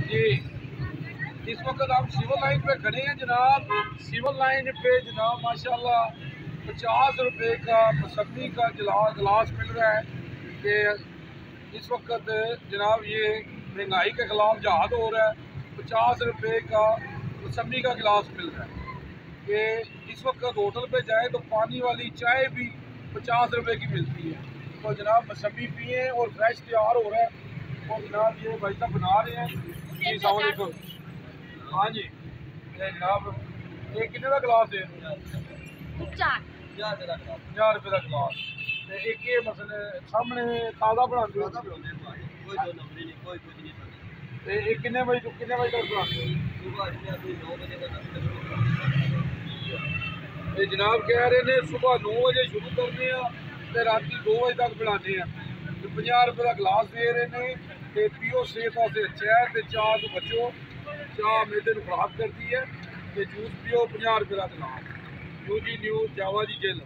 जी, इस वक्त हम सिविल लाइन पे खड़े हैं जनाब। सिविल लाइन पे जनाब माशाल्लाह 50 रुपए का मौसमी का गिलास मिल रहा है कि इस वक्त जनाब ये महंगाई के खिलाफ जहाद हो रहा है। 50 रुपए का मौसमी का गिलास मिल रहा है कि इस वक्त होटल पे जाए तो पानी वाली चाय भी 50 रुपए की मिलती है। तो जनाब मौसमी पिए और फ्रेश तैयार हो रहा है। और जनाब ये भाई साहब बना रहे हैं जी। सलामकुम। हाँ जी, ये जनाब ये कितने का गिलास है? 50 रुपये का गिलास। एक ये मसले सामने ताज़ा बनाते हो? एक कितने बजे तक बनाते हो? ये जनाब कह रहे ने सुबह 9 बजे शुरू करने तो रात 2 बजे तक बनाने हैं। 50 रुपये का गिलास दे रहे हैं तो पियो सेहत वास्ते अच्छा है। तो चाह तो बचो, चाह मैदे को खराब करती है। तो जूस पियो 50 रुपये का गिलास। न्यू जी न्यू जावा जी जेल।